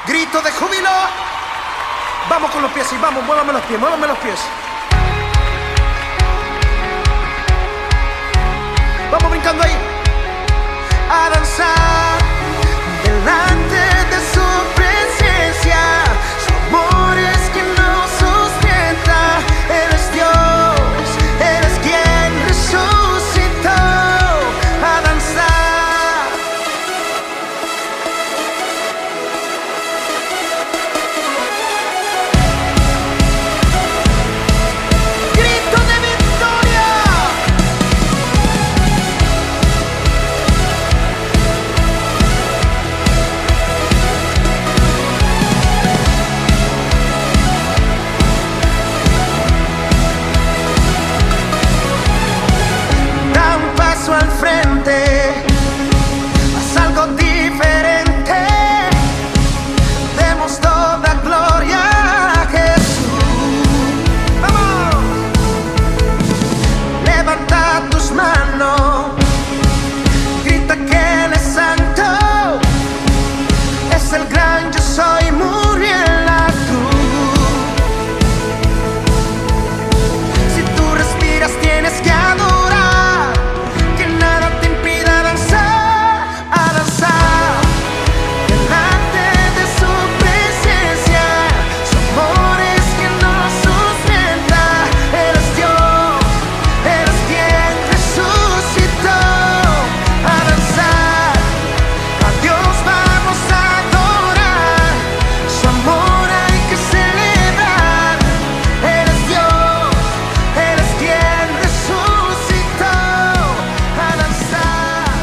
Grito de júbilo. Vamos con los pies y vamos, muévame los pies, muévame los pies. Vamos brincando ahí. A danzar delante de su presencia. Su amor es quien nos sustenta. Eres Dios, eres quien resucitó. A danzar. Grito de victoria. Da un paso al frente, haz algo diferente. Demos toda gloria a Jesús. ¡Vamos! Levanta tus manos, grita que Él es santo. Es el gran yo soy, murió en la cruz. Si tú respiras tienes que adorar, que nada te impida danzar, a danzar delante de su presencia. Su amor es quien nos sustenta. Eres Dios, eres quien resucitó. A danzar, a Dios vamos a adorar. Su amor hay que celebrar. Eres Dios, eres quien resucitó. A danzar.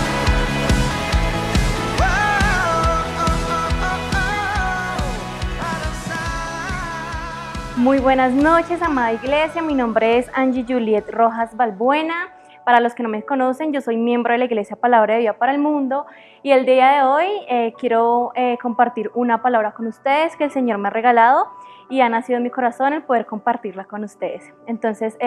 Oh, oh, oh, oh, oh. A danzar. Muy buenas noches, amada iglesia. Mi nombre es Angie Juliet Rojas Balbuena. Para los que no me conocen, yo soy miembro de la Iglesia Palabra de Vida para el Mundo y el día de hoy quiero compartir una palabra con ustedes que el Señor me ha regalado y ha nacido en mi corazón el poder compartirla con ustedes. Entonces,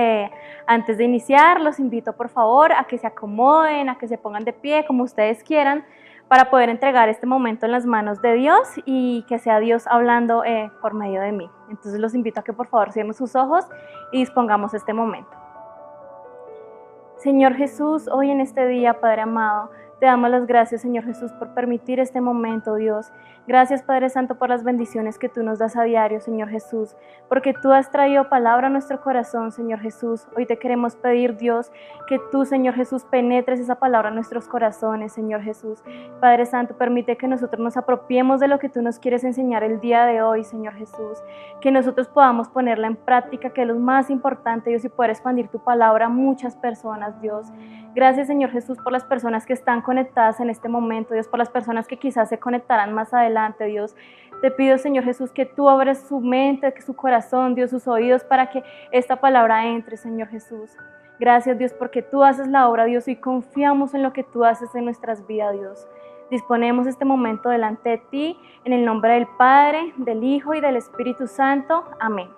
antes de iniciar, los invito por favor a que se acomoden, a que se pongan de pie como ustedes quieran para poder entregar este momento en las manos de Dios y que sea Dios hablando por medio de mí. Entonces los invito a que por favor cierren sus ojos y dispongamos este momento. Señor Jesús, hoy en este día, Padre amado, te damos las gracias, Señor Jesús, por permitir este momento, Dios. Gracias, Padre Santo, por las bendiciones que tú nos das a diario, Señor Jesús, porque tú has traído palabra a nuestro corazón, Señor Jesús. Hoy te queremos pedir, Dios, que tú, Señor Jesús, penetres esa palabra en nuestros corazones, Señor Jesús. Padre Santo, permite que nosotros nos apropiemos de lo que tú nos quieres enseñar el día de hoy, Señor Jesús. Que nosotros podamos ponerla en práctica, que es lo más importante, Dios, y poder expandir tu palabra a muchas personas, Dios. Gracias, Señor Jesús, por las personas que están conectadas en este momento, Dios, por las personas que quizás se conectarán más adelante, Dios. Te pido, Señor Jesús, que tú abres su mente, su corazón, Dios, sus oídos, para que esta palabra entre, Señor Jesús. Gracias, Dios, porque tú haces la obra, Dios, y confiamos en lo que tú haces en nuestras vidas, Dios. Disponemos este momento delante de ti, en el nombre del Padre, del Hijo y del Espíritu Santo. Amén.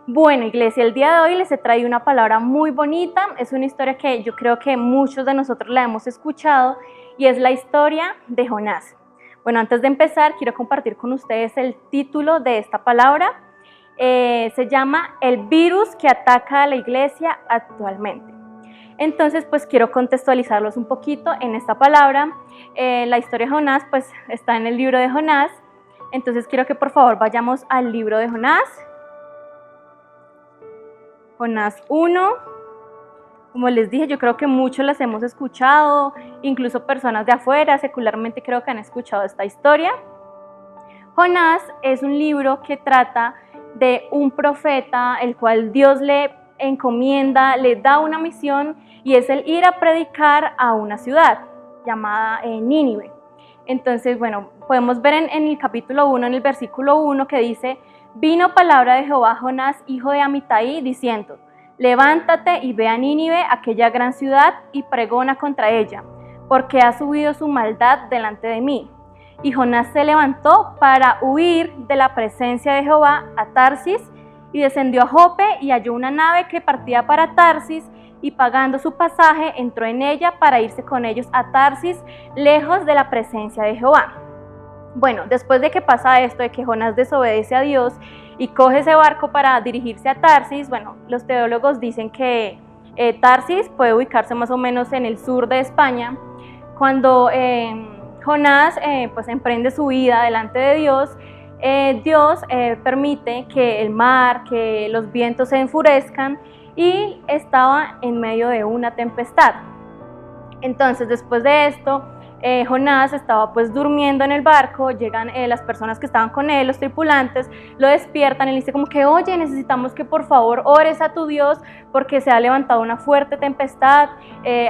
Bueno, iglesia, el día de hoy les he traído una palabra muy bonita. Es una historia que yo creo que muchos de nosotros la hemos escuchado y es la historia de Jonás. Bueno, antes de empezar, quiero compartir con ustedes el título de esta palabra. Se llama El virus que ataca a la iglesia actualmente. Entonces, pues quiero contextualizarlos un poquito en esta palabra. La historia de Jonás, pues está en el libro de Jonás. Entonces, quiero que por favor vayamos al libro de Jonás. Jonás 1, como les dije, yo creo que muchos las hemos escuchado, incluso personas de afuera, secularmente creo que han escuchado esta historia. Jonás es un libro que trata de un profeta, el cual Dios le encomienda, le da una misión y es el ir a predicar a una ciudad llamada Nínive. Entonces, bueno, podemos ver en el capítulo 1, en el versículo 1 que dice: vino palabra de Jehová a Jonás, hijo de Amitai, diciendo: levántate y ve a Nínive, aquella gran ciudad, y pregona contra ella, porque ha subido su maldad delante de mí. Y Jonás se levantó para huir de la presencia de Jehová a Tarsis, y descendió a Jope y halló una nave que partía para Tarsis, y pagando su pasaje entró en ella para irse con ellos a Tarsis, lejos de la presencia de Jehová. Bueno, después de que pasa esto, de que Jonás desobedece a Dios y coge ese barco para dirigirse a Tarsis, bueno, los teólogos dicen que Tarsis puede ubicarse más o menos en el sur de España. Cuando Jonás pues emprende su vida delante de Dios, Dios permite que el mar, que los vientos se enfurezcan y estaba en medio de una tempestad. Entonces, después de esto, Jonás estaba pues durmiendo en el barco, llegan las personas que estaban con él, los tripulantes, lo despiertan y le dicen como que, oye, necesitamos que por favor ores a tu Dios porque se ha levantado una fuerte tempestad,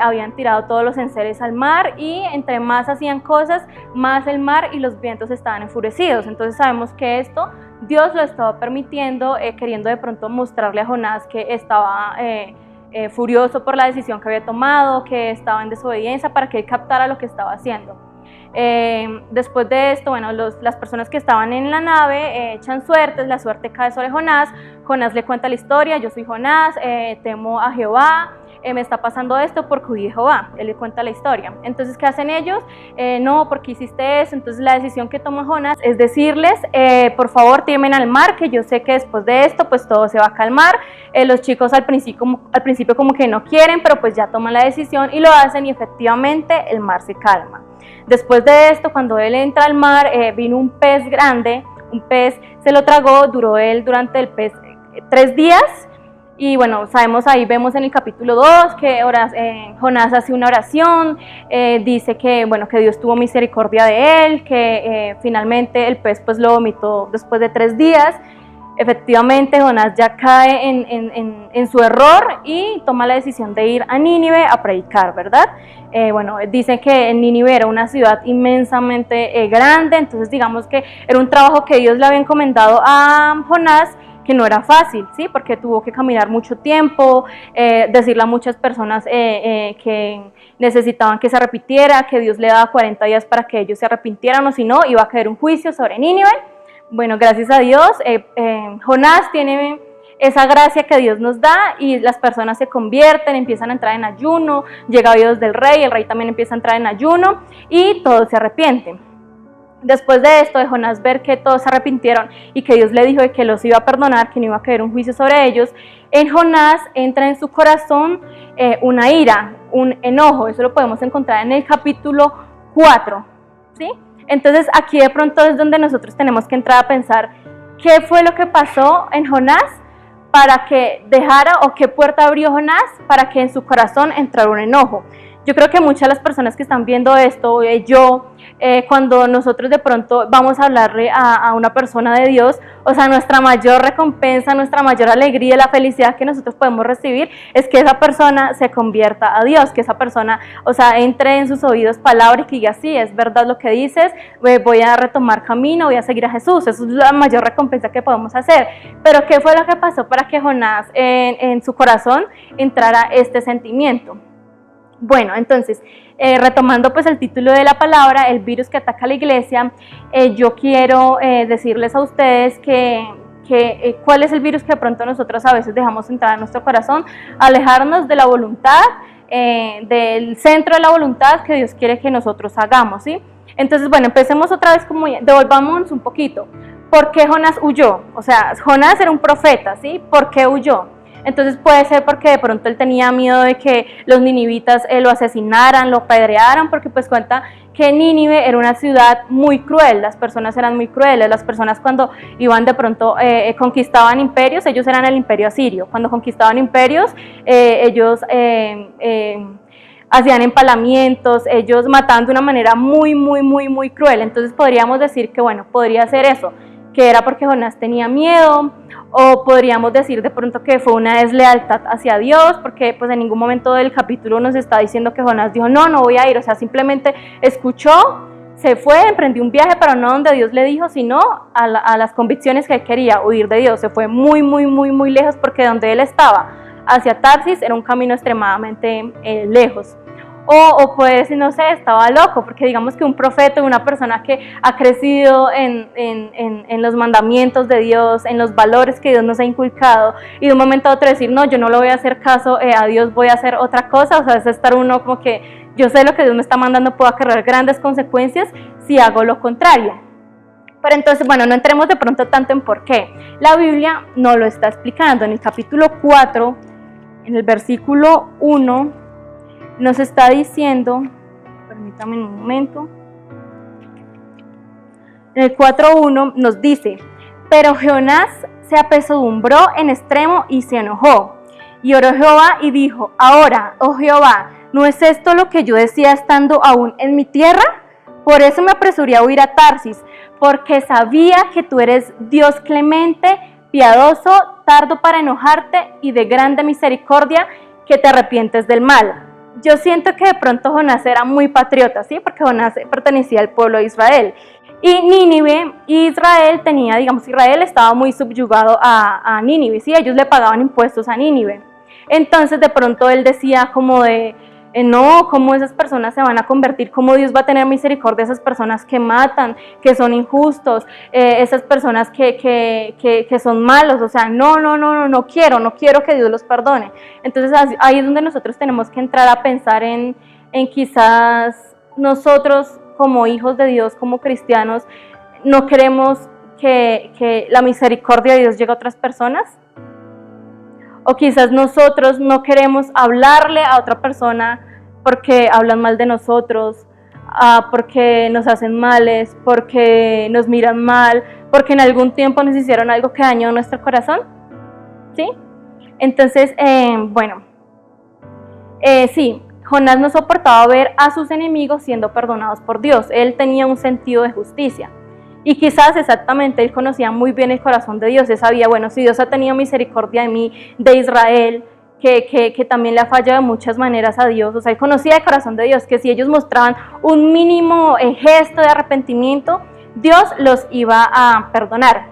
habían tirado todos los enseres al mar y entre más hacían cosas, más el mar y los vientos estaban enfurecidos. Entonces sabemos que esto Dios lo estaba permitiendo, queriendo de pronto mostrarle a Jonás que estaba furioso por la decisión que había tomado, que estaba en desobediencia, para que él captara lo que estaba haciendo. Después de esto, bueno, las personas que estaban en la nave echan suertes, la suerte cae sobre Jonás. Jonás le cuenta la historia: yo soy Jonás, temo a Jehová, me está pasando esto porque huí de Jehová. Él le cuenta la historia. Entonces, ¿qué hacen ellos? No, porque hiciste eso. Entonces la decisión que toma Jonás es decirles, por favor, tiren al mar, que yo sé que después de esto pues todo se va a calmar. Los chicos al principio como que no quieren, pero pues ya toman la decisión y lo hacen, y efectivamente el mar se calma. Después de esto, cuando él entra al mar, vino un pez grande, un pez se lo tragó, duró él durante el pez 3 días. Y bueno, sabemos, ahí vemos en el capítulo 2 que Jonás hace una oración, dice que, bueno, que Dios tuvo misericordia de él, que finalmente el pez pues lo vomitó después de 3 días. Efectivamente, Jonás ya cae en su error y toma la decisión de ir a Nínive a predicar, ¿verdad? Bueno, dicen que Nínive era una ciudad inmensamente grande, entonces digamos que era un trabajo que Dios le había encomendado a Jonás, que no era fácil, ¿sí? Porque tuvo que caminar mucho tiempo, decirle a muchas personas que necesitaban que se arrepintiera, que Dios le daba 40 días para que ellos se arrepintieran, o si no, iba a caer un juicio sobre Nínive. Bueno, gracias a Dios, Jonás tiene esa gracia que Dios nos da y las personas se convierten, empiezan a entrar en ayuno, llega a oídos del rey, el rey también empieza a entrar en ayuno y todos se arrepienten. Después de esto, de Jonás ver que todos se arrepintieron y que Dios le dijo de que los iba a perdonar, que no iba a caer un juicio sobre ellos, en Jonás entra en su corazón una ira, un enojo. Eso lo podemos encontrar en el capítulo 4, ¿sí? Entonces aquí de pronto es donde nosotros tenemos que entrar a pensar qué fue lo que pasó en Jonás para que dejara, o qué puerta abrió Jonás para que en su corazón entrara un enojo. Yo creo que muchas de las personas que están viendo esto, cuando nosotros de pronto vamos a hablarle a una persona de Dios, o sea, nuestra mayor recompensa, nuestra mayor alegría, la felicidad que nosotros podemos recibir es que esa persona se convierta a Dios, que esa persona, o sea, entre en sus oídos palabras y que diga, sí, es verdad lo que dices, voy a retomar camino, voy a seguir a Jesús. Esa es la mayor recompensa que podemos hacer. Pero ¿qué fue lo que pasó para que Jonás en su corazón entrara este sentimiento? Bueno, entonces, retomando pues el título de la palabra, el virus que ataca a la iglesia, yo quiero decirles a ustedes cuál es el virus que de pronto nosotros a veces dejamos entrar en nuestro corazón: alejarnos de la voluntad, del centro de la voluntad que Dios quiere que nosotros hagamos, ¿sí? Entonces, bueno, empecemos otra vez, devolvámonos un poquito. ¿Por qué Jonás huyó? O sea, Jonás era un profeta, ¿sí? ¿Por qué huyó? Entonces puede ser porque de pronto él tenía miedo de que los ninivitas lo asesinaran, lo apedrearan, porque pues cuenta que Nínive era una ciudad muy cruel, las personas eran muy crueles, las personas cuando iban de pronto, conquistaban imperios, ellos eran el imperio asirio, cuando conquistaban imperios, ellos hacían empalamientos, ellos mataban de una manera muy cruel. Entonces podríamos decir que, bueno, podría ser eso, que era porque Jonás tenía miedo, o podríamos decir de pronto que fue una deslealtad hacia Dios, porque pues en ningún momento del capítulo nos está diciendo que Jonás dijo, no voy a ir, o sea, simplemente escuchó, se fue, emprendió un viaje, pero no donde Dios le dijo, sino a las convicciones que él quería, huir de Dios. Se fue muy lejos, porque donde él estaba, hacia Tarsis, era un camino extremadamente lejos. O puede decir, no sé, estaba loco, porque digamos que un profeta, una persona que ha crecido en los mandamientos de Dios, en los valores que Dios nos ha inculcado, y de un momento a otro decir, no, yo no le voy a hacer caso a Dios, voy a hacer otra cosa. O sea, es estar uno como que, yo sé lo que Dios me está mandando, puedo acarrear grandes consecuencias si hago lo contrario. Pero entonces, bueno, no entremos de pronto tanto en por qué. La Biblia no lo está explicando. En el capítulo 4, en el versículo 1, nos está diciendo, permítame un momento, en el 4.1 nos dice, pero Jonás se apesadumbró en extremo y se enojó. Y oró Jehová y dijo, ahora, oh Jehová, ¿no es esto lo que yo decía estando aún en mi tierra? Por eso me apresuré a huir a Tarsis, porque sabía que tú eres Dios clemente, piadoso, tardo para enojarte y de grande misericordia, que te arrepientes del mal. Yo siento que de pronto Jonás era muy patriota, ¿sí? Porque Jonás pertenecía al pueblo de Israel. Y Nínive, Israel tenía, digamos, Israel estaba muy subyugado a Nínive, ¿sí? Ellos le pagaban impuestos a Nínive. Entonces de pronto él decía como de, no, ¿cómo esas personas se van a convertir? ¿Cómo Dios va a tener misericordia de esas personas que matan, que son injustos, esas personas que son malos? O sea, no quiero que Dios los perdone. Entonces ahí es donde nosotros tenemos que entrar a pensar en quizás nosotros como hijos de Dios, como cristianos, no queremos que la misericordia de Dios llegue a otras personas. O quizás nosotros no queremos hablarle a otra persona porque hablan mal de nosotros, porque nos hacen males, porque nos miran mal, porque en algún tiempo nos hicieron algo que dañó nuestro corazón, ¿sí? Entonces, sí, Jonás no soportaba ver a sus enemigos siendo perdonados por Dios. Él tenía un sentido de justicia. Y quizás exactamente él conocía muy bien el corazón de Dios. Él sabía, bueno, si Dios ha tenido misericordia de mí, de Israel, que también le ha fallado de muchas maneras a Dios. O sea, él conocía el corazón de Dios, que si ellos mostraban un mínimo gesto de arrepentimiento, Dios los iba a perdonar.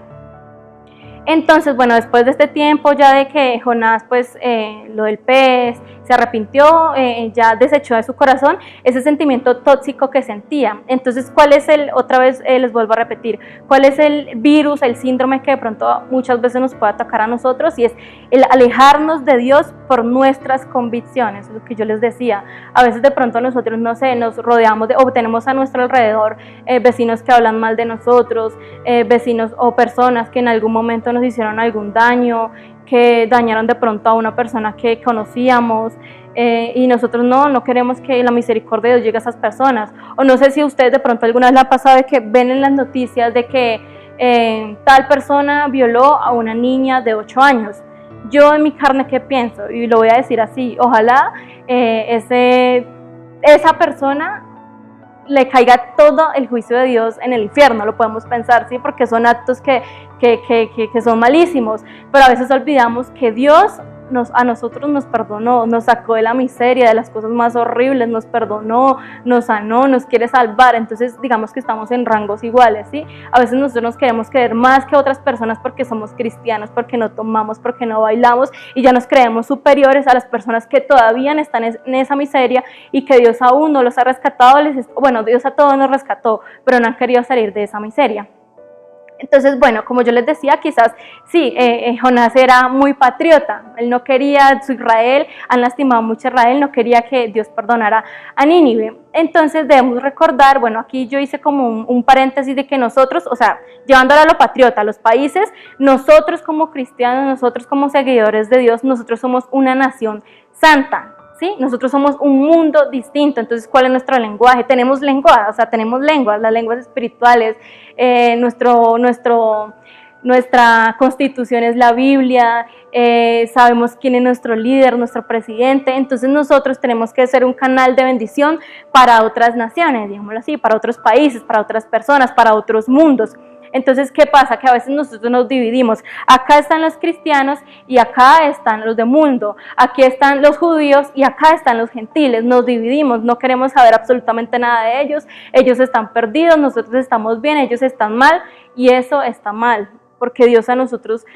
Entonces, bueno, después de este tiempo ya de que Jonás, pues, lo del pez, se arrepintió, ya desechó de su corazón ese sentimiento tóxico que sentía. Entonces, ¿cuál es otra vez les vuelvo a repetir, cuál es el virus, el síndrome que de pronto muchas veces nos puede atacar a nosotros? Y es el alejarnos de Dios por nuestras convicciones, lo que yo les decía. A veces de pronto nosotros, no sé, nos rodeamos o tenemos a nuestro alrededor vecinos que hablan mal de nosotros, vecinos o personas que en algún momento nos hicieron algún daño, que dañaron de pronto a una persona que conocíamos, y nosotros no queremos que la misericordia de Dios llegue a esas personas. O no sé si a ustedes de pronto alguna vez les ha pasado de que ven en las noticias de que tal persona violó a una niña de 8 años. Yo en mi carne, ¿qué pienso? Y lo voy a decir así, ojalá esa persona le caiga todo el juicio de Dios en el infierno, lo podemos pensar, ¿sí? Porque son actos que son malísimos, pero a veces olvidamos que Dios a nosotros nos perdonó, nos sacó de la miseria, de las cosas más horribles, nos perdonó, nos sanó, nos quiere salvar. Entonces digamos que estamos en rangos iguales, ¿sí? A veces nosotros nos queremos creer más que otras personas porque somos cristianos, porque no tomamos, porque no bailamos, y ya nos creemos superiores a las personas que todavía están en esa miseria y que Dios aún no los ha rescatado. Bueno, Dios a todos nos rescató, pero no han querido salir de esa miseria. Entonces, bueno, como yo les decía, quizás sí, Jonás era muy patriota, él no quería su Israel, han lastimado mucho a Israel, no quería que Dios perdonara a Nínive. Entonces debemos recordar, bueno, aquí yo hice como un paréntesis de que nosotros, o sea, llevándolo a lo patriota, a los países, nosotros como cristianos, nosotros como seguidores de Dios, nosotros somos una nación santa, ¿sí? Nosotros somos un mundo distinto. Entonces, ¿cuál es nuestro lenguaje? Tenemos lengua, o sea, tenemos lenguas, las lenguas espirituales, nuestra constitución es la Biblia, sabemos quién es nuestro líder, nuestro presidente. Entonces nosotros tenemos que ser un canal de bendición para otras naciones, digámoslo así, para otros países, para otras personas, para otros mundos. Entonces, ¿qué pasa? Que a veces nosotros nos dividimos. Acá están los cristianos y acá están los del mundo. Aquí están los judíos y acá están los gentiles. Nos dividimos, no queremos saber absolutamente nada de ellos. Ellos están perdidos, nosotros estamos bien, ellos están mal, y eso está mal. Porque Dios a nosotros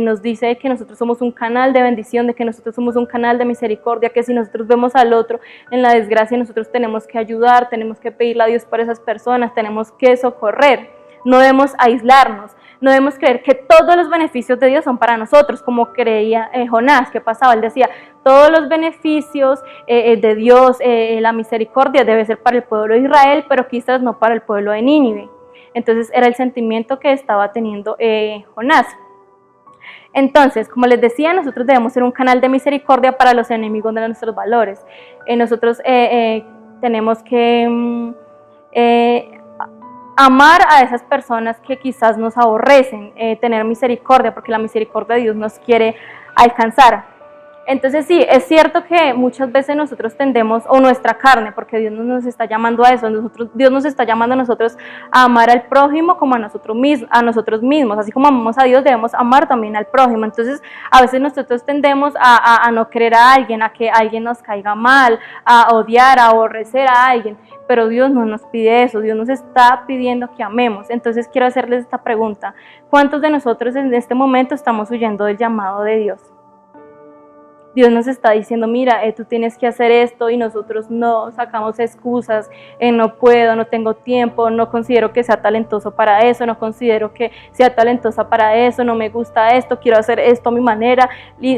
nos dice que nosotros somos un canal de bendición, de que nosotros somos un canal de misericordia, que si nosotros vemos al otro en la desgracia, nosotros tenemos que ayudar, tenemos que pedirle a Dios por esas personas, tenemos que socorrer. No debemos aislarnos, no debemos creer que todos los beneficios de Dios son para nosotros, como creía Jonás. ¿Qué pasaba? Él decía, todos los beneficios de Dios, la misericordia debe ser para el pueblo de Israel, pero quizás no para el pueblo de Nínive. Entonces era el sentimiento que estaba teniendo Jonás. Entonces, como les decía, nosotros debemos ser un canal de misericordia para los enemigos de nuestros valores. Nosotros tenemos que amar a esas personas que quizás nos aborrecen, tener misericordia, porque la misericordia de Dios nos quiere alcanzar. Entonces sí, es cierto que muchas veces nosotros tendemos, o nuestra carne, porque Dios no nos está llamando a eso, Dios nos está llamando a nosotros a amar al prójimo como a nosotros mismos, así como amamos a Dios debemos amar también al prójimo. Entonces a veces nosotros tendemos a no querer a alguien, a que alguien nos caiga mal, a odiar, a aborrecer a alguien, pero Dios no nos pide eso, Dios nos está pidiendo que amemos. Entonces quiero hacerles esta pregunta: ¿cuántos de nosotros en este momento estamos huyendo del llamado de Dios? Dios nos está diciendo, mira, tú tienes que hacer esto, y nosotros no sacamos excusas, no puedo, no tengo tiempo, no considero que sea talentoso para eso, no considero que sea talentosa para eso, no me gusta esto, quiero hacer esto a mi manera.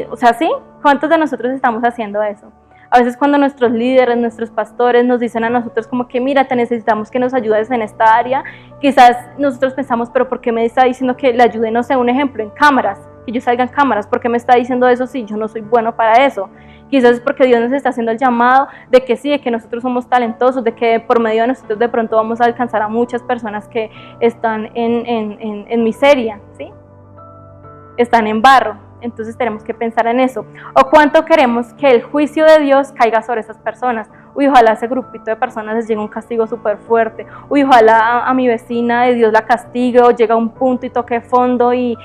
O sea, ¿sí? ¿Cuántos de nosotros estamos haciendo eso? A veces cuando nuestros líderes, nuestros pastores nos dicen a nosotros como que mira, te necesitamos que nos ayudes en esta área, quizás nosotros pensamos, pero ¿por qué me está diciendo que le ayude, no sé, un ejemplo, en cámaras? Que yo salga en cámaras, ¿por qué me está diciendo eso si yo no soy bueno para eso? Quizás es porque Dios nos está haciendo el llamado de que sí, de que nosotros somos talentosos, de que por medio de nosotros de pronto vamos a alcanzar a muchas personas que están en miseria, ¿sí? Están en barro. Entonces tenemos que pensar en eso. O cuánto queremos que el juicio de Dios caiga sobre esas personas. Uy, ojalá a ese grupito de personas les llegue un castigo súper fuerte. Uy, ojalá a mi vecina de Dios la castigue, o llega a un punto y toque fondo y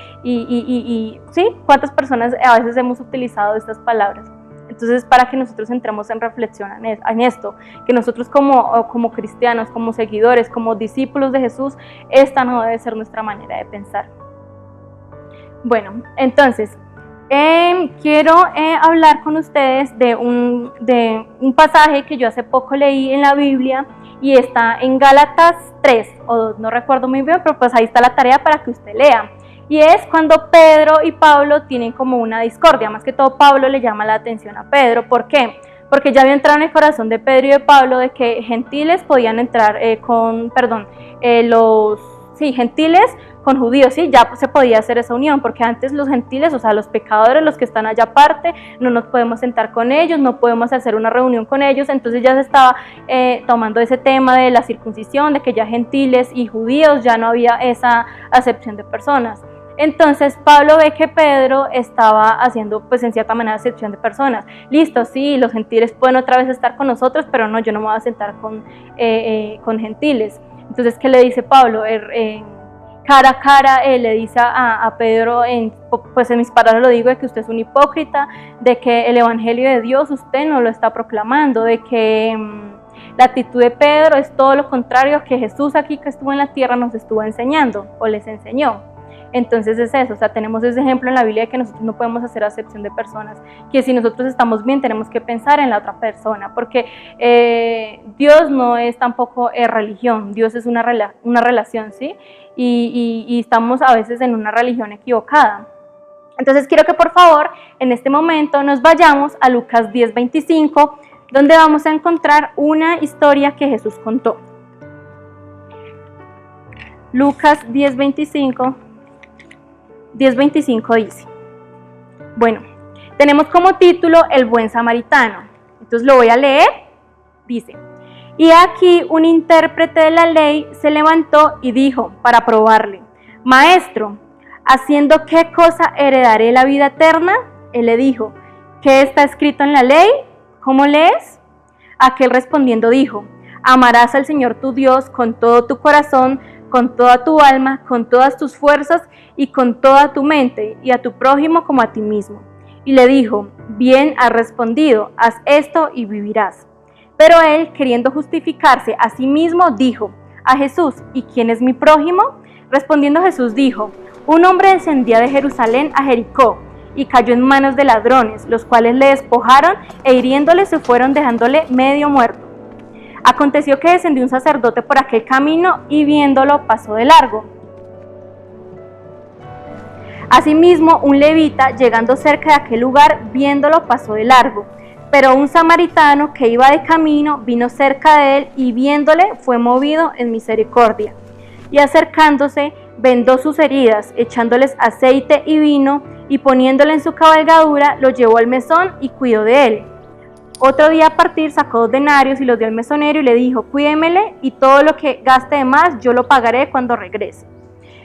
¿sí? ¿Cuántas personas a veces hemos utilizado estas palabras? Entonces, para que nosotros entremos en reflexión en esto, que nosotros como cristianos, como seguidores, como discípulos de Jesús, esta no debe ser nuestra manera de pensar. Bueno, entonces, quiero hablar con ustedes de un pasaje que yo hace poco leí en la Biblia, y está en Gálatas 3 o 2, no recuerdo muy bien, pero pues ahí está la tarea para que usted lea. Y es cuando Pedro y Pablo tienen como una discordia, más que todo Pablo le llama la atención a Pedro. ¿Por qué? Porque ya había entrado en el corazón de Pedro y de Pablo de que gentiles podían entrar gentiles con judíos, sí, ya se podía hacer esa unión, porque antes los gentiles, o sea, los pecadores, los que están allá aparte, no nos podemos sentar con ellos, no podemos hacer una reunión con ellos. Entonces ya se estaba tomando ese tema de la circuncisión, de que ya gentiles y judíos ya no había esa acepción de personas. Entonces Pablo ve que Pedro estaba haciendo, pues en cierta manera, acepción de personas. Listo, sí, los gentiles pueden otra vez estar con nosotros, pero no, yo no me voy a sentar con gentiles. Entonces, ¿qué le dice Pablo? Cara a cara le dice a Pedro, pues en mis palabras lo digo, de que usted es un hipócrita, de que el evangelio de Dios usted no lo está proclamando, de que la actitud de Pedro es todo lo contrario a que Jesús aquí que estuvo en la tierra nos estuvo enseñando o les enseñó. Entonces es eso, o sea, tenemos ese ejemplo en la Biblia de que nosotros no podemos hacer acepción de personas, que si nosotros estamos bien tenemos que pensar en la otra persona, porque Dios no es tampoco religión, Dios es una relación, ¿sí? Y estamos a veces en una religión equivocada. Entonces quiero que por favor en este momento nos vayamos a Lucas 10:25, donde vamos a encontrar una historia que Jesús contó. Lucas 10:25 dice, bueno, tenemos como título El buen samaritano. Entonces lo voy a leer. Dice: y aquí un intérprete de la ley se levantó y dijo para probarle: Maestro, ¿haciendo qué cosa heredaré la vida eterna? Él le dijo: ¿qué está escrito en la ley? ¿Cómo lees? Aquel respondiendo dijo: amarás al Señor tu Dios con todo tu corazón, con toda tu alma, con todas tus fuerzas y con toda tu mente, y a tu prójimo como a ti mismo. Y le dijo: bien has respondido, haz esto y vivirás. Pero él, queriendo justificarse a sí mismo, dijo a Jesús: ¿y quién es mi prójimo? Respondiendo Jesús dijo: un hombre descendía de Jerusalén a Jericó y cayó en manos de ladrones, los cuales le despojaron e hiriéndole se fueron, dejándole medio muerto. Aconteció que descendió un sacerdote por aquel camino y viéndolo pasó de largo. Asimismo, un levita, llegando cerca de aquel lugar, viéndolo pasó de largo. Pero un samaritano que iba de camino vino cerca de él y viéndole fue movido en misericordia. y acercándose, vendó sus heridas, echándoles aceite y vino, y poniéndole en su cabalgadura, lo llevó al mesón y cuidó de él. Otro día a partir sacó 2 denarios y los dio al mesonero y le dijo: cuídemele, y todo lo que gaste de más yo lo pagaré cuando regrese.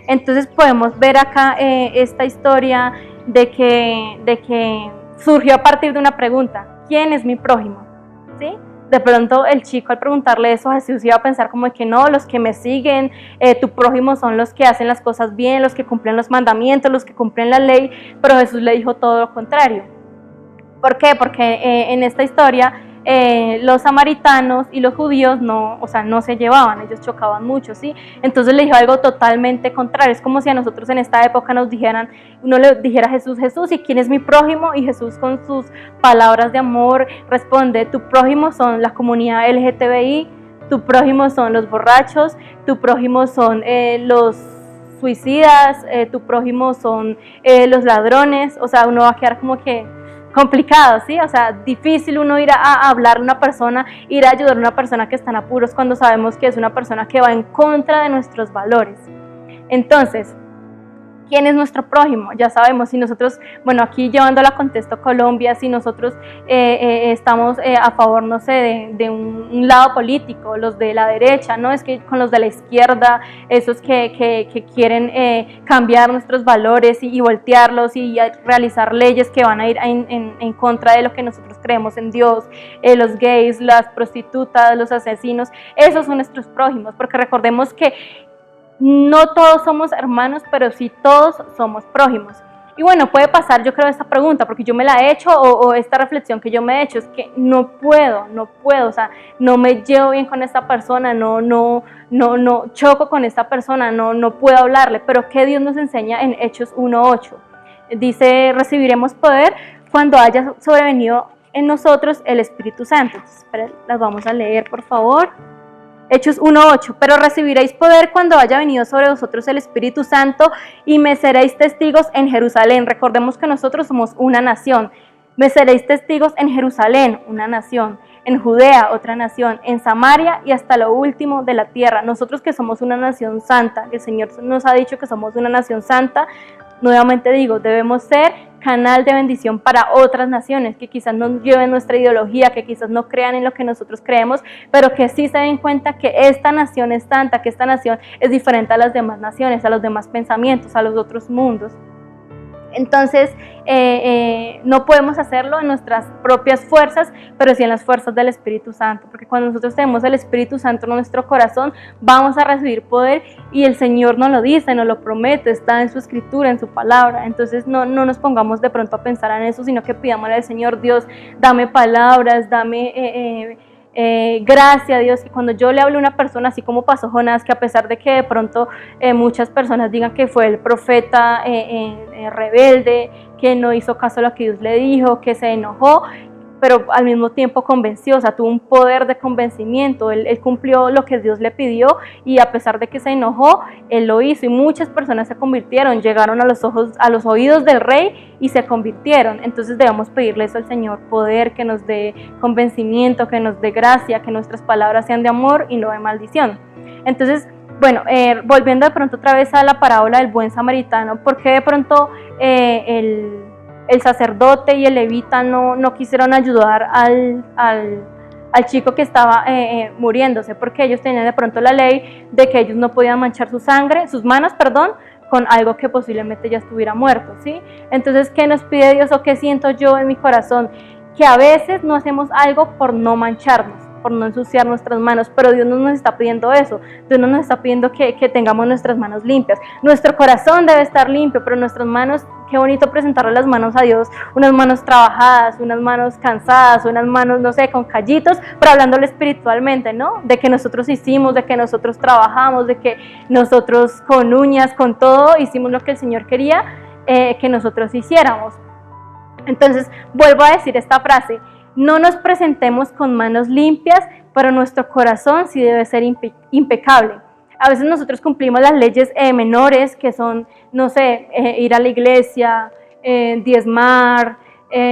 Entonces podemos ver acá esta historia de que surgió a partir de una pregunta: ¿quién es mi prójimo? ¿Sí? De pronto el chico, al preguntarle eso a Jesús, iba a pensar como que no, los que me siguen, tu prójimo son los que hacen las cosas bien, los que cumplen los mandamientos, los que cumplen la ley, pero Jesús le dijo todo lo contrario. ¿Por qué? Porque en esta historia los samaritanos y los judíos no se llevaban, ellos chocaban mucho, ¿sí? Entonces le dijo algo totalmente contrario. Es como si a nosotros en esta época uno le dijera a Jesús: Jesús, ¿y quién es mi prójimo? Y Jesús, con sus palabras de amor, responde: tu prójimo son la comunidad LGTBI, tu prójimo son los borrachos, tu prójimo son los suicidas, tu prójimo son los ladrones. O sea, uno va a quedar como que complicado, ¿sí? O sea, difícil uno ir a hablar a una persona, ir a ayudar a una persona que está en apuros cuando sabemos que es una persona que va en contra de nuestros valores. Entonces, ¿quién es nuestro prójimo? Ya sabemos, si nosotros, bueno, aquí llevándolo a contexto Colombia, si nosotros estamos a favor, no sé, de un lado político, los de la derecha, ¿no? Es que con los de la izquierda, esos que quieren cambiar nuestros valores y voltearlos y realizar leyes que van a ir en contra de lo que nosotros creemos en Dios, los gays, las prostitutas, los asesinos, esos son nuestros prójimos, porque recordemos que no todos somos hermanos, pero sí todos somos prójimos. Y bueno, puede pasar, yo creo, esta pregunta, porque yo me la he hecho, o esta reflexión que yo me he hecho, es que no puedo, o sea, no me llevo bien con esta persona, no choco con esta persona, no puedo hablarle. Pero ¿qué Dios nos enseña en Hechos 1:8? Dice: recibiremos poder cuando haya sobrevenido en nosotros el Espíritu Santo. Entonces, esperen, las vamos a leer, por favor. Hechos 1:8, pero recibiréis poder cuando haya venido sobre vosotros el Espíritu Santo y me seréis testigos en Jerusalén. Recordemos que nosotros somos una nación. Me seréis testigos en Jerusalén, una nación, en Judea, otra nación, en Samaria y hasta lo último de la tierra. Nosotros que somos una nación santa, el Señor nos ha dicho que somos una nación santa. Nuevamente digo, debemos ser canal de bendición para otras naciones que quizás no lleven nuestra ideología, que quizás no crean en lo que nosotros creemos, pero que sí se den cuenta que esta nación es santa, que esta nación es diferente a las demás naciones, a los demás pensamientos, a los otros mundos. Entonces, no podemos hacerlo en nuestras propias fuerzas, pero sí en las fuerzas del Espíritu Santo, porque cuando nosotros tenemos el Espíritu Santo en nuestro corazón, vamos a recibir poder, y el Señor nos lo dice, nos lo promete, está en su Escritura, en su palabra. Entonces no nos pongamos de pronto a pensar en eso, sino que pidámosle al Señor: Dios, dame palabras, dame gracias a Dios. Y cuando yo le hablo a una persona, así como pasó Jonás, que a pesar de que de pronto muchas personas digan que fue el profeta rebelde, que no hizo caso a lo que Dios le dijo, que se enojó, pero al mismo tiempo convenció, o sea, tuvo un poder de convencimiento. Él cumplió lo que Dios le pidió, y a pesar de que se enojó, él lo hizo, y muchas personas se convirtieron, llegaron a los oídos del rey y se convirtieron. Entonces debemos pedirle eso al Señor: poder, que nos dé convencimiento, que nos dé gracia, que nuestras palabras sean de amor y no de maldición. Entonces, bueno, volviendo de pronto otra vez a la parábola del buen samaritano, ¿por qué de pronto el sacerdote y el levita no quisieron ayudar al chico que estaba muriéndose? Porque ellos tenían de pronto la ley de que ellos no podían manchar sus manos, con algo que posiblemente ya estuviera muerto, ¿sí? Entonces, ¿qué nos pide Dios, o qué siento yo en mi corazón? Que a veces no hacemos algo por no mancharnos, por no ensuciar nuestras manos, pero Dios no nos está pidiendo eso. Dios no nos está pidiendo que tengamos nuestras manos limpias. Nuestro corazón debe estar limpio, pero nuestras manos, qué bonito presentarle las manos a Dios, unas manos trabajadas, unas manos cansadas, unas manos, no sé, con callitos, pero hablándole espiritualmente, ¿no? De que nosotros hicimos, de que nosotros trabajamos, de que nosotros con uñas, con todo, hicimos lo que el Señor quería que nosotros hiciéramos. Entonces, vuelvo a decir esta frase: no nos presentemos con manos limpias, pero nuestro corazón sí debe ser impecable. A veces nosotros cumplimos las leyes menores, que son, no sé, ir a la iglesia, diezmar,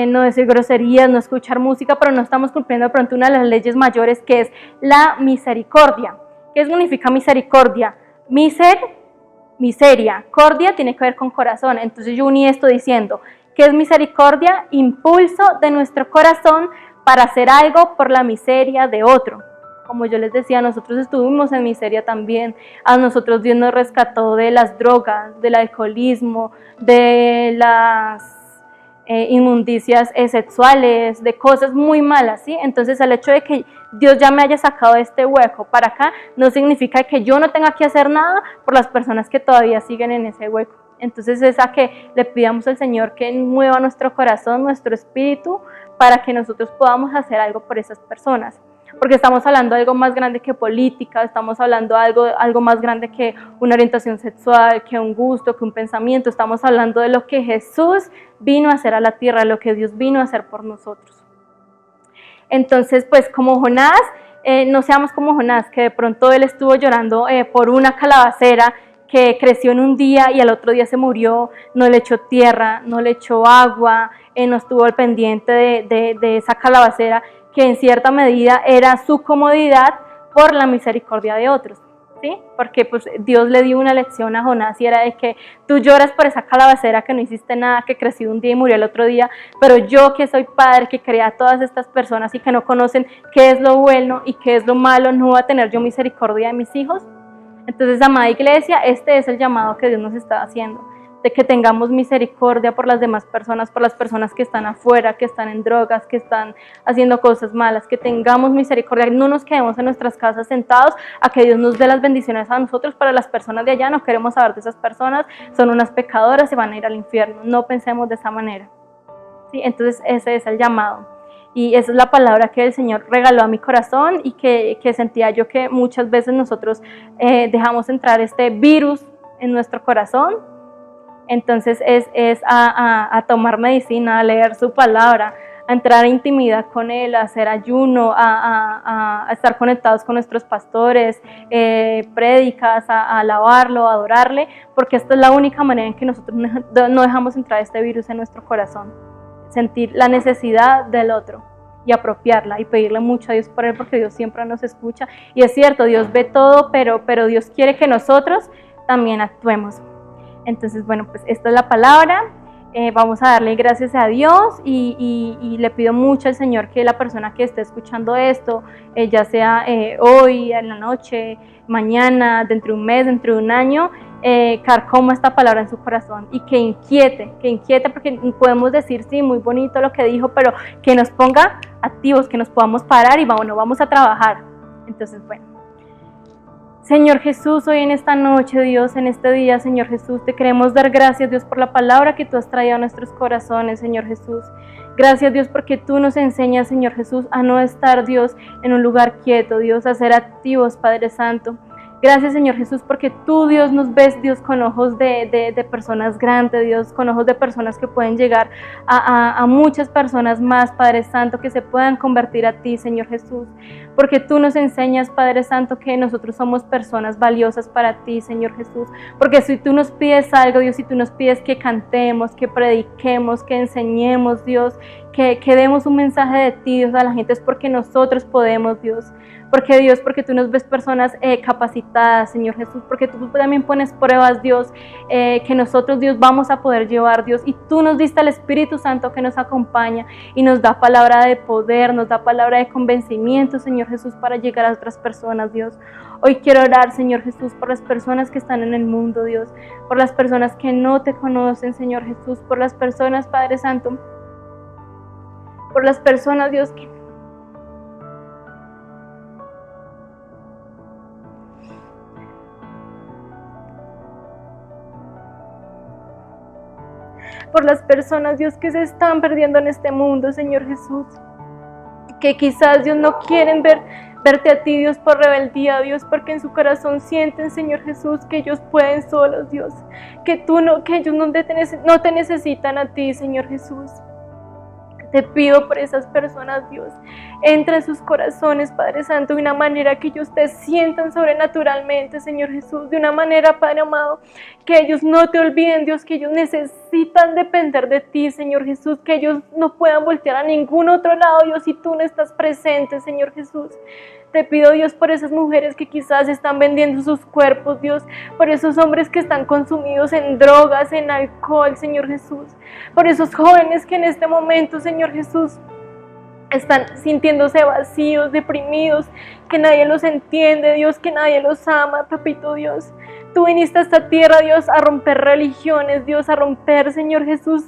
no decir groserías, no escuchar música, pero no estamos cumpliendo de pronto una de las leyes mayores, que es la misericordia. ¿Qué significa misericordia? Misericordia tiene que ver con corazón. Entonces yo uní esto diciendo, ¿qué es misericordia? Impulso de nuestro corazón para hacer algo por la miseria de otro. Como yo les decía, nosotros estuvimos en miseria también. A nosotros Dios nos rescató de las drogas, del alcoholismo, de las inmundicias sexuales, de cosas muy malas, ¿sí? Entonces el hecho de que Dios ya me haya sacado de este hueco para acá no significa que yo no tenga que hacer nada por las personas que todavía siguen en ese hueco. Entonces es a que le pidamos al Señor que mueva nuestro corazón, nuestro espíritu, para que nosotros podamos hacer algo por esas personas. Porque estamos hablando de algo más grande que política, estamos hablando de algo más grande que una orientación sexual, que un gusto, que un pensamiento. Estamos hablando de lo que Jesús vino a hacer a la tierra, lo que Dios vino a hacer por nosotros. Entonces, pues como Jonás, no seamos como Jonás, que de pronto él estuvo llorando por una calabacera que creció en un día y al otro día se murió, no le echó tierra, no le echó agua, no estuvo al pendiente de esa calabacera, que en cierta medida era su comodidad por la misericordia de otros, ¿sí? Porque pues Dios le dio una lección a Jonás y era de que tú lloras por esa calabacera que no hiciste nada, que creció un día y murió el otro día, pero yo que soy padre, que creé a todas estas personas y que no conocen qué es lo bueno y qué es lo malo, ¿no voy a tener yo misericordia de mis hijos? Entonces, amada iglesia, este es el llamado que Dios nos está haciendo, de que tengamos misericordia por las demás personas, por las personas que están afuera, que están en drogas, que están haciendo cosas malas, que tengamos misericordia, no nos quedemos en nuestras casas sentados a que Dios nos dé las bendiciones a nosotros. Para las personas de allá no queremos saber de esas personas, son unas pecadoras y van a ir al infierno, no pensemos de esa manera, ¿sí? Entonces ese es el llamado. Y esa es la palabra que el Señor regaló a mi corazón y que sentía yo que muchas veces nosotros dejamos entrar este virus en nuestro corazón. Entonces es a tomar medicina, a leer su palabra, a entrar en intimidad con Él, a hacer ayuno, a estar conectados con nuestros pastores, prédicas, a alabarlo, a adorarle, porque esta es la única manera en que nosotros no dejamos entrar este virus en nuestro corazón. Sentir la necesidad del otro y apropiarla y pedirle mucho a Dios por él, porque Dios siempre nos escucha. Y es cierto, Dios ve todo, pero Dios quiere que nosotros también actuemos. Entonces, bueno, pues esta es la palabra. Vamos a darle gracias a Dios y le pido mucho al Señor que la persona que esté escuchando esto, ya sea hoy, en la noche, mañana, dentro de un mes, dentro de un año, carcoma esta palabra en su corazón y que inquiete, porque podemos decir, sí, muy bonito lo que dijo, pero que nos ponga activos, que nos podamos parar y vamos a trabajar. Entonces, bueno. Señor Jesús, hoy en esta noche, Dios, en este día, Señor Jesús, te queremos dar gracias, Dios, por la palabra que tú has traído a nuestros corazones, Señor Jesús. Gracias, Dios, porque tú nos enseñas, Señor Jesús, a no estar, Dios, en un lugar quieto, Dios, a ser activos, Padre Santo. Gracias, Señor Jesús, porque tú, Dios, nos ves, Dios, con ojos de personas grandes, Dios, con ojos de personas que pueden llegar a muchas personas más, Padre Santo, que se puedan convertir a ti, Señor Jesús. Porque tú nos enseñas, Padre Santo, que nosotros somos personas valiosas para ti, Señor Jesús. Porque si tú nos pides algo, Dios, si tú nos pides que cantemos, que prediquemos, que enseñemos, Dios, que demos un mensaje de ti, Dios, a la gente, es porque nosotros podemos, Dios. Porque Dios, porque tú nos ves personas capacitadas, Señor Jesús, porque tú también pones pruebas, Dios, que nosotros, Dios, vamos a poder llevar, Dios, y tú nos diste al Espíritu Santo que nos acompaña y nos da palabra de poder, nos da palabra de convencimiento, Señor Jesús, para llegar a otras personas, Dios. Hoy quiero orar, Señor Jesús, por las personas que están en el mundo, Dios, por las personas que no te conocen, Señor Jesús, por las personas, Padre Santo, por las personas, Dios, por las personas, Dios, que se están perdiendo en este mundo, Señor Jesús, que quizás, Dios, no quieren verte a ti, Dios, por rebeldía, Dios, porque en su corazón sienten, Señor Jesús, que ellos pueden solos, Dios, que ellos no te necesitan a ti, Señor Jesús. Te pido por esas personas, Dios, entra en sus corazones, Padre Santo, de una manera que ellos te sientan sobrenaturalmente, Señor Jesús, de una manera, Padre amado, que ellos no te olviden, Dios, que ellos necesitan depender de ti, Señor Jesús, que ellos no puedan voltear a ningún otro lado, Dios, si tú no estás presente, Señor Jesús. Te pido, Dios, por esas mujeres que quizás están vendiendo sus cuerpos, Dios, por esos hombres que están consumidos en drogas, en alcohol, Señor Jesús, por esos jóvenes que en este momento, Señor Jesús, están sintiéndose vacíos, deprimidos, que nadie los entiende, Dios, que nadie los ama, papito Dios. Tú viniste a esta tierra, Dios, a romper religiones, Dios, a romper, Señor Jesús,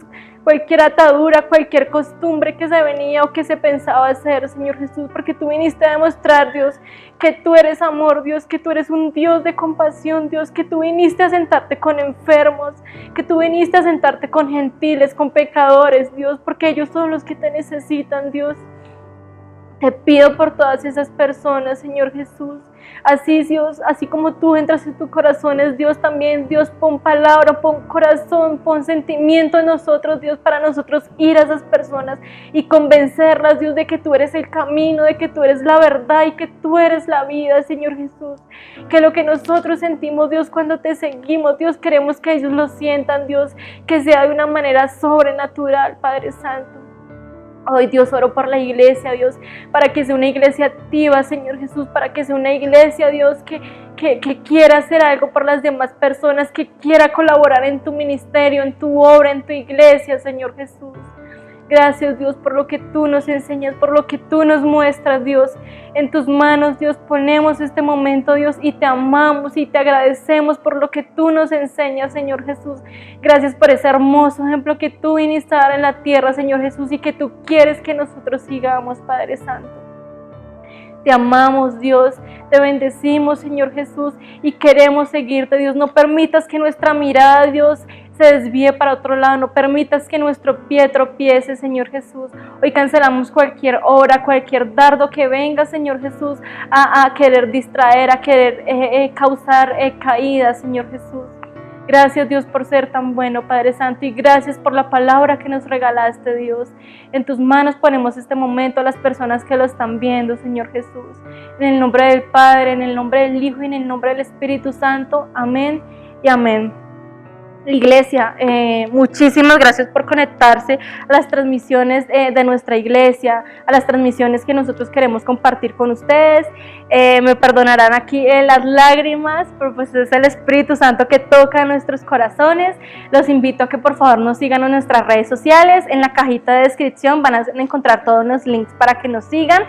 cualquier atadura, cualquier costumbre que se venía o que se pensaba hacer, Señor Jesús, porque tú viniste a demostrar, Dios, que tú eres amor, Dios, que tú eres un Dios de compasión, Dios, que tú viniste a sentarte con enfermos, que tú viniste a sentarte con gentiles, con pecadores, Dios, porque ellos son los que te necesitan, Dios. Te pido por todas esas personas, Señor Jesús. Así, Dios, así como tú entras en tus corazones, Dios, también, Dios, pon palabra, pon corazón, pon sentimiento en nosotros, Dios, para nosotros ir a esas personas y convencerlas, Dios, de que tú eres el camino, de que tú eres la verdad y que tú eres la vida, Señor Jesús. Que lo que nosotros sentimos, Dios, cuando te seguimos, Dios, queremos que ellos lo sientan, Dios, que sea de una manera sobrenatural, Padre Santo. Hoy, Dios, oro por la iglesia, Dios, para que sea una iglesia activa, Señor Jesús, para que sea una iglesia, Dios, que quiera hacer algo por las demás personas, que quiera colaborar en tu ministerio, en tu obra, en tu iglesia, Señor Jesús. Gracias, Dios, por lo que tú nos enseñas, por lo que tú nos muestras, Dios. En tus manos, Dios, ponemos este momento, Dios, y te amamos y te agradecemos por lo que tú nos enseñas, Señor Jesús. Gracias por ese hermoso ejemplo que tú viniste a dar en la tierra, Señor Jesús, y que tú quieres que nosotros sigamos, Padre Santo. Te amamos, Dios, te bendecimos, Señor Jesús, y queremos seguirte, Dios. No permitas que nuestra mirada, Dios, se desvíe para otro lado, no permitas que nuestro pie tropiece, Señor Jesús. Hoy cancelamos cualquier obra, cualquier dardo que venga, Señor Jesús, a querer distraer, a querer causar caídas, Señor Jesús. Gracias, Dios, por ser tan bueno, Padre Santo, y gracias por la palabra que nos regalaste, Dios. En tus manos ponemos este momento a las personas que lo están viendo, Señor Jesús. En el nombre del Padre, en el nombre del Hijo y en el nombre del Espíritu Santo. Amén y amén. Iglesia, muchísimas gracias por conectarse a las transmisiones de nuestra iglesia, a las transmisiones que nosotros queremos compartir con ustedes. Me perdonarán aquí las lágrimas, pero pues es el Espíritu Santo que toca nuestros corazones. Los invito a que por favor nos sigan en nuestras redes sociales. En la cajita de descripción van a encontrar todos los links para que nos sigan.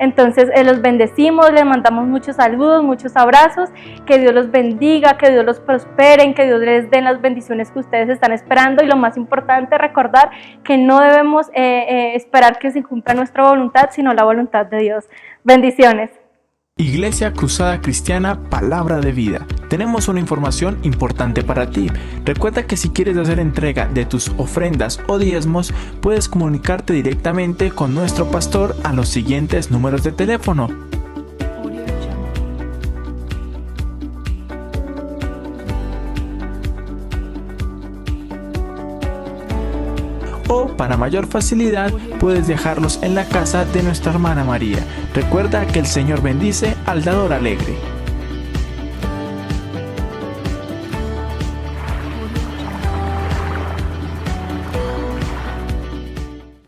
Entonces los bendecimos, les mandamos muchos saludos, muchos abrazos, que Dios los bendiga, que Dios los prospere, que Dios les dé las bendiciones que ustedes están esperando, y lo más importante, recordar que no debemos esperar que se cumpla nuestra voluntad, sino la voluntad de Dios. Bendiciones. Iglesia Cruzada Cristiana Palabra de Vida. Tenemos una información importante para ti. Recuerda que si quieres hacer entrega de tus ofrendas o diezmos, puedes comunicarte directamente con nuestro pastor a los siguientes números de teléfono. O para mayor facilidad puedes dejarlos en la casa de nuestra hermana María. Recuerda que el Señor bendice al dador alegre.